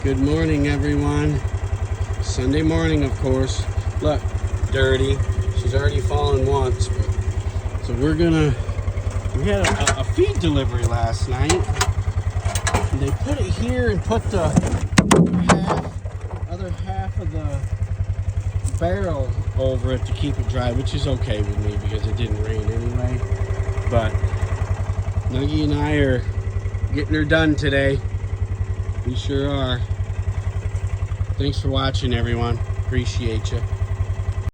Good morning, everyone. Sunday morning, of course. Look, dirty. She's already fallen once. So we had a feed delivery last night. And they put it here and put the other half of the barrel over it to keep it dry, which is okay with me because it didn't rain anyway. But Nugget and I are getting her done today. We sure are. Thanks for watching, everyone. Appreciate you.